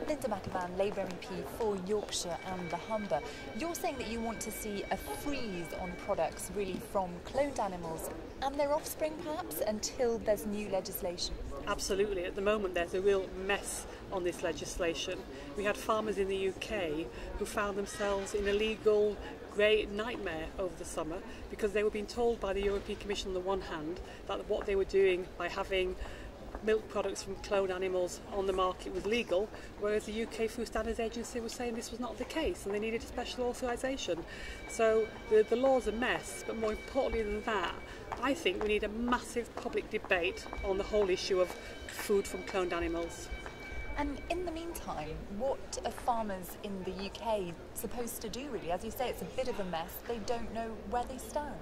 Linda McAvan, Labour MP for Yorkshire and the Humber. You're saying that you want to see a freeze on products really from cloned animals and their offspring perhaps until there's new legislation? Absolutely. At the moment there's a real mess on this legislation. We had farmers in the UK who found themselves in a legal grey nightmare over the summer because they were being told by the European Commission on the one hand that what they were doing by having milk products from cloned animals on the market was legal, whereas the UK Food Standards Agency was saying this was not the case and they needed a special authorisation. So the law's a mess, but more importantly than that, I think we need a massive public debate on the whole issue of food from cloned animals. And in the meantime, what are farmers in the UK supposed to do really? As you say, it's a bit of a mess. They don't know where they stand.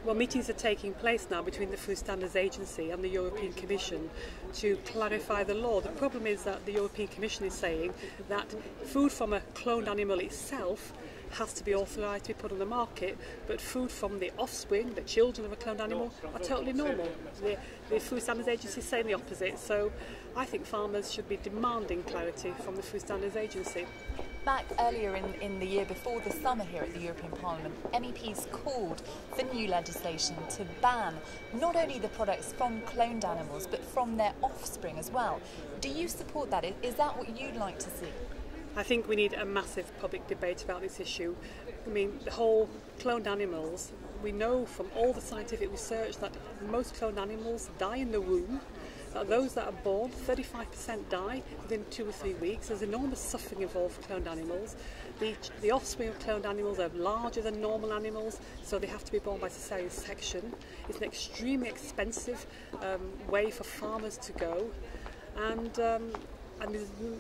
Well, meetings are taking place now between the Food Standards Agency and the European Commission to clarify the law. The problem is that the European Commission is saying that food from a cloned animal itself has to be authorised to be put on the market, but food from the offspring, the children of a cloned animal, are totally normal. The Food Standards Agency is saying the opposite, so I think farmers should be demanding clarity from the Food Standards Agency. Back earlier in the year before the summer here at the European Parliament, MEPs called for new legislation to ban not only the products from cloned animals but from their offspring as well. Do you support that? Is that what you'd like to see? I think we need a massive public debate about this issue. I mean, the whole cloned animals, we know from all the scientific research that most cloned animals die in the womb. Those that are born, 35% die within 2 or 3 weeks. There's enormous suffering involved for cloned animals. The offspring of cloned animals are larger than normal animals, so they have to be born by cesarean section. It's an extremely expensive way for farmers to go. And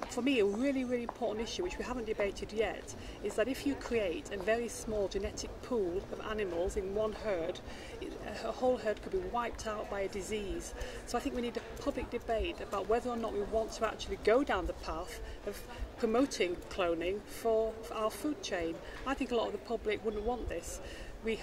for me, a really, really important issue, which we haven't debated yet, is that if you create a very small genetic pool of animals in one herd, a whole herd could be wiped out by a disease. So I think we need a public debate about whether or not we want to actually go down the path of promoting cloning for our food chain. I think a lot of the public wouldn't want this. We're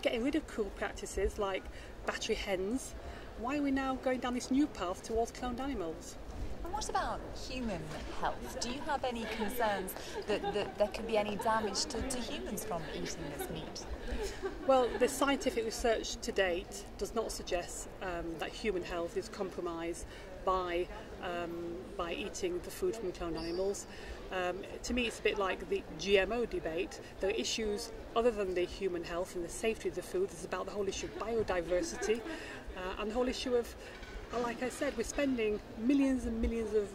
getting rid of cruel practices like battery hens. Why are we now going down this new path towards cloned animals? And what about human health? Do you have any concerns that there could be any damage to humans from eating this meat? Well, the scientific research to date does not suggest that human health is compromised by eating the food from cloned animals. To me, it's a bit like the GMO debate. There are issues other than the human health and the safety of the food. It's about the whole issue of biodiversity and the whole issue of, like I said, we're spending millions and millions of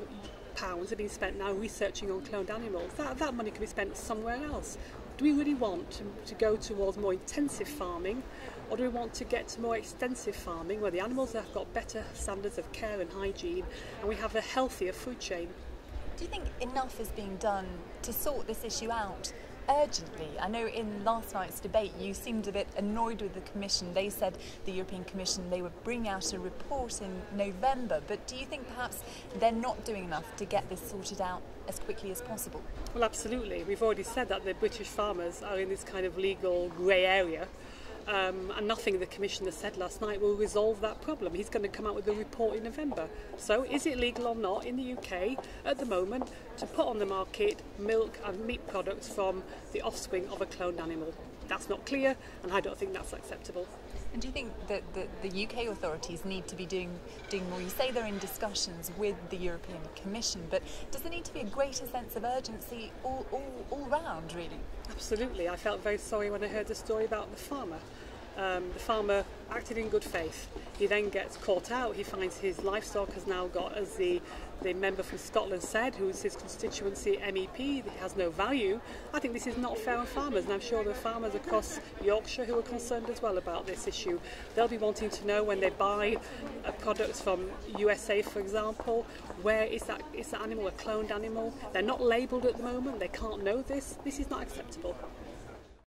pounds are being spent now researching on cloned animals. That money can be spent somewhere else. Do we really want to go towards more intensive farming, or do we want to get to more extensive farming where the animals have got better standards of care and hygiene and we have a healthier food chain? Do you think enough is being done to sort this issue out urgently? I know in last night's debate you seemed a bit annoyed with the Commission. They said, the European Commission, they would bring out a report in November, but do you think perhaps they're not doing enough to get this sorted out as quickly as possible? Well, absolutely. We've already said that the British farmers are in this kind of legal grey area. And nothing the Commissioner said last night will resolve that problem. He's going to come out with a report in November. So is it legal or not in the UK at the moment to put on the market milk and meat products from the offspring of a cloned animal? That's not clear, and I don't think that's acceptable. And do you think that the UK authorities need to be doing more? You say they're in discussions with the European Commission, but does there need to be a greater sense of urgency all round, really? Absolutely. I felt very sorry when I heard the story about the farmer. The farmer acted in good faith. He then gets caught out. He finds his livestock has now got, as the member from Scotland said, who is his constituency MEP, it has no value. I think this is not fair on farmers, and I'm sure there are farmers across Yorkshire who are concerned as well about this issue. They'll be wanting to know when they buy products from USA, for example, where is that animal a cloned animal? They're not labelled at the moment. They can't know this. This is not acceptable.